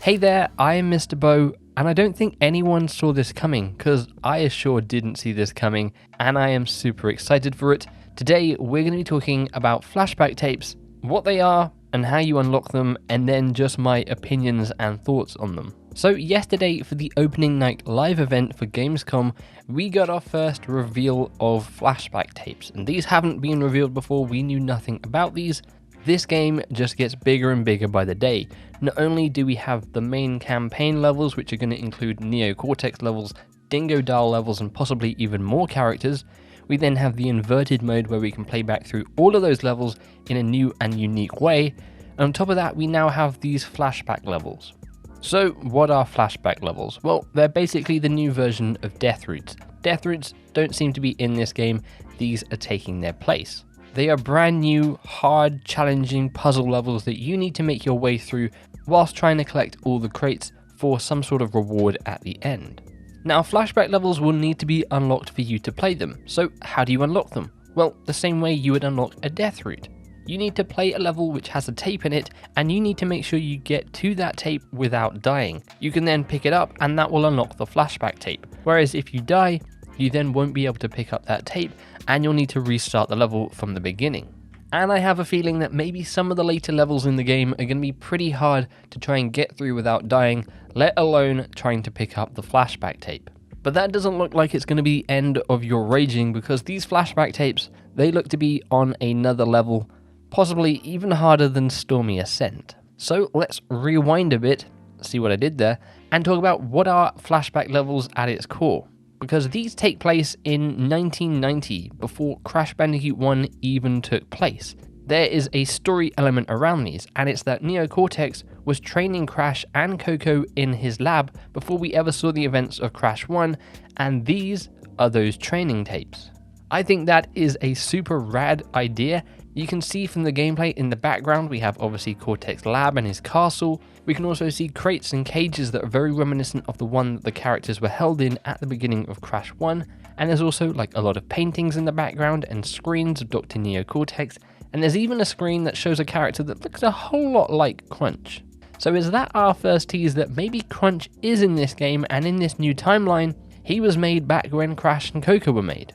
Hey there, I am MisterBo, and I don't think anyone saw this coming, because I sure didn't see this coming, and I am super excited for it. Today, we're going to be talking about flashback tapes, what they are, and how you unlock them, and then just my opinions and thoughts on them. So yesterday, for the opening night live event for Gamescom, we got our first reveal of flashback tapes, and these haven't been revealed before. We knew nothing about these. This game just gets bigger and bigger by the day. Not only do we have the main campaign levels, which are going to include Neo Cortex levels, Dingo Doll levels, and possibly even more characters, we then have the inverted mode where we can play back through all of those levels in a new and unique way. And on top of that, we now have these flashback levels. So what are flashback levels? Well, they're basically the new version of death roots. Death roots don't seem to be in this game, these are taking their place. They are brand new, hard, challenging puzzle levels that you need to make your way through whilst trying to collect all the crates for some sort of reward at the end. Now, flashback levels will need to be unlocked for you to play them. So how do you unlock them? Well, the same way you would unlock a death root. You need to play a level which has a tape in it, and you need to make sure you get to that tape without dying. You can then pick it up and that will unlock the flashback tape. Whereas if you die, you then won't be able to pick up that tape and you'll need to restart the level from the beginning. And I have a feeling that maybe some of the later levels in the game are going to be pretty hard to try and get through without dying, let alone trying to pick up the flashback tape. But that doesn't look like it's going to be the end of your raging, because these flashback tapes, they look to be on another level, possibly even harder than Stormy Ascent. So let's rewind a bit, see what I did there, and talk about what are flashback levels at its core. Because these take place in 1990, before Crash Bandicoot 1 even took place. There is a story element around these, and it's that Neo Cortex was training Crash and Coco in his lab before we ever saw the events of Crash 1, and these are those training tapes. I think that is a super rad idea. You can see from the gameplay in the background, we have obviously Cortex Lab and his castle. We can also see crates and cages that are very reminiscent of the one that the characters were held in at the beginning of Crash 1. And there's also like a lot of paintings in the background and screens of Dr Neo Cortex. And there's even a screen that shows a character that looks a whole lot like Crunch. So is that our first tease that maybe Crunch is in this game, and in this new timeline, he was made back when Crash and Coco were made?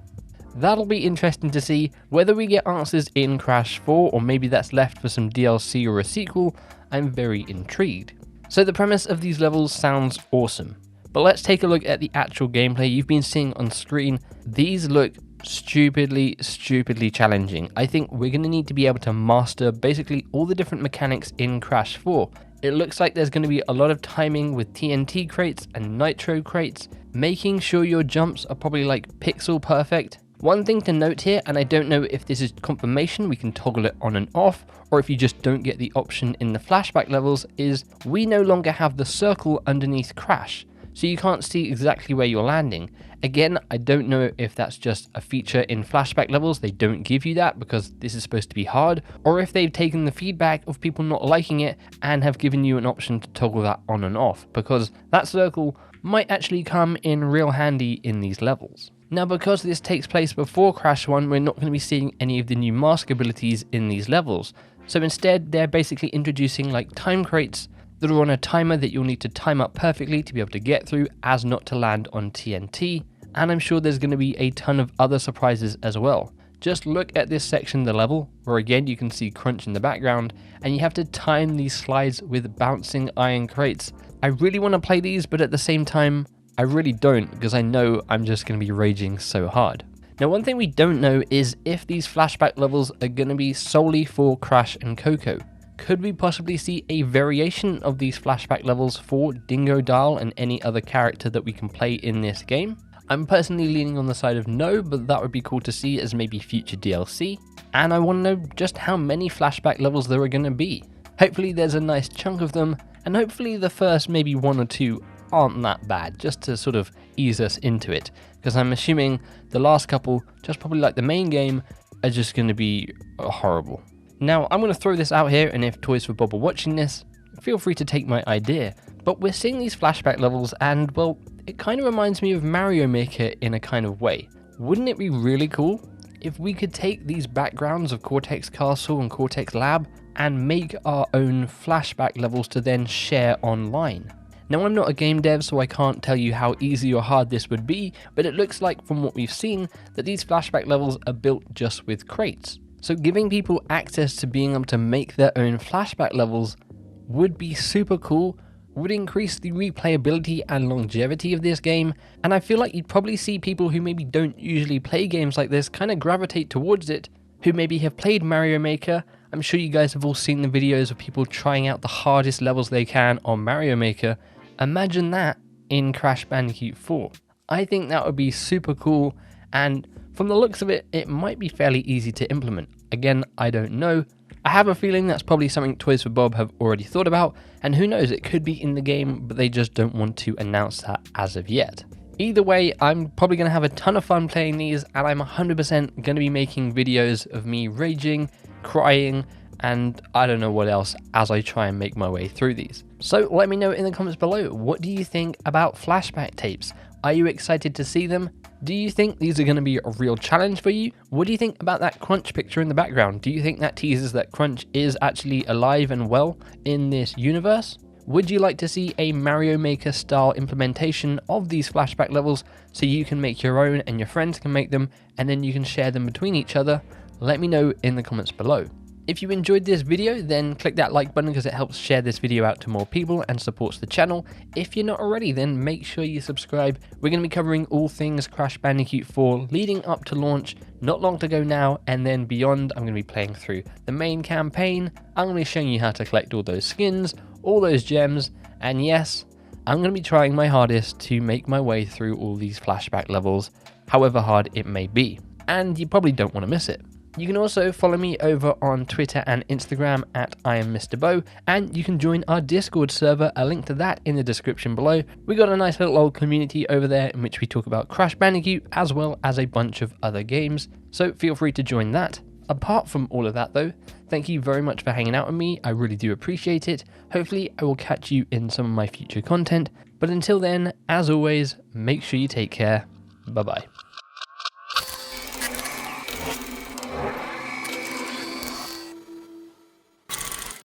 That'll be interesting to see. Whether we get answers in Crash 4 or maybe that's left for some DLC or a sequel, I'm very intrigued. So the premise of these levels sounds awesome, but let's take a look at the actual gameplay you've been seeing on screen. These look stupidly challenging. I think we're going to need to be able to master basically all the different mechanics in Crash 4. It looks like there's going to be a lot of timing with TNT crates and nitro crates, making sure your jumps are probably like pixel perfect. One thing to note here, and I don't know if this is confirmation, we can toggle it on and off, or if you just don't get the option in the flashback levels, is we no longer have the circle underneath Crash, so you can't see exactly where you're landing. Again, I don't know if that's just a feature in flashback levels, they don't give you that because this is supposed to be hard, or if they've taken the feedback of people not liking it and have given you an option to toggle that on and off, because that circle might actually come in real handy in these levels. Now, because this takes place before Crash 1, we're not going to be seeing any of the new mask abilities in these levels. So instead, they're basically introducing like time crates that are on a timer that you'll need to time up perfectly to be able to get through as not to land on TNT. And I'm sure there's going to be a ton of other surprises as well. Just look at this section of the level, where again you can see Crunch in the background, and you have to time these slides with bouncing iron crates. I really want to play these, but at the same time, I really don't, because I know I'm just going to be raging so hard. Now, one thing we don't know is if these flashback levels are going to be solely for Crash and Coco. Could we possibly see a variation of these flashback levels for Dingo Doll and any other character that we can play in this game? I'm personally leaning on the side of no, but that would be cool to see as maybe future DLC. And I want to know just how many flashback levels there are going to be. Hopefully there's a nice chunk of them, and hopefully the first maybe one or two aren't that bad, just to sort of ease us into it, because I'm assuming the last couple, just probably like the main game, are just going to be horrible. Now, I'm going to throw this out here, and if Toys for Bob are watching this, feel free to take my idea, but we're seeing these flashback levels, and well, it kind of reminds me of Mario Maker in a kind of way. Wouldn't it be really cool if we could take these backgrounds of Cortex Castle and Cortex Lab and make our own flashback levels to then share online. Now, I'm not a game dev, so I can't tell you how easy or hard this would be, but it looks like from what we've seen that these flashback levels are built just with crates. So giving people access to being able to make their own flashback levels would be super cool, would increase the replayability and longevity of this game, and I feel like you'd probably see people who maybe don't usually play games like this kind of gravitate towards it, who maybe have played Mario Maker. I'm sure you guys have all seen the videos of people trying out the hardest levels they can on Mario Maker. Imagine that in Crash Bandicoot 4. I think that would be super cool, and from the looks of it, it might be fairly easy to implement. Again, I don't know. I have a feeling that's probably something Toys for Bob have already thought about, and who knows, it could be in the game, but they just don't want to announce that as of yet. Either way, I'm probably going to have a ton of fun playing these, and I'm 100% going to be making videos of me raging, crying, and I don't know what else as I try and make my way through these. So let me know in the comments below, what do you think about flashback tapes? Are you excited to see them? Do you think these are going to be a real challenge for you? What do you think about that Crunch picture in the background? Do you think that teases that Crunch is actually alive and well in this universe? Would you like to see a Mario Maker style implementation of these flashback levels so you can make your own and your friends can make them and then you can share them between each other? Let me know in the comments below. If you enjoyed this video, then click that like button because it helps share this video out to more people and supports the channel. If you're not already, then make sure you subscribe. We're going to be covering all things Crash Bandicoot 4 leading up to launch, not long to go now, and then beyond. I'm going to be playing through the main campaign. I'm going to be showing you how to collect all those skins, all those gems, and yes, I'm going to be trying my hardest to make my way through all these flashback levels, however hard it may be. And you probably don't want to miss it. You can also follow me over on Twitter and Instagram at I am MisterBo, and you can join our Discord server, a link to that in the description below. We got a nice little old community over there in which we talk about Crash Bandicoot as well as a bunch of other games, so feel free to join that. Apart from all of that though, thank you very much for hanging out with me, I really do appreciate it. Hopefully I will catch you in some of my future content, but until then, as always, make sure you take care. Bye bye.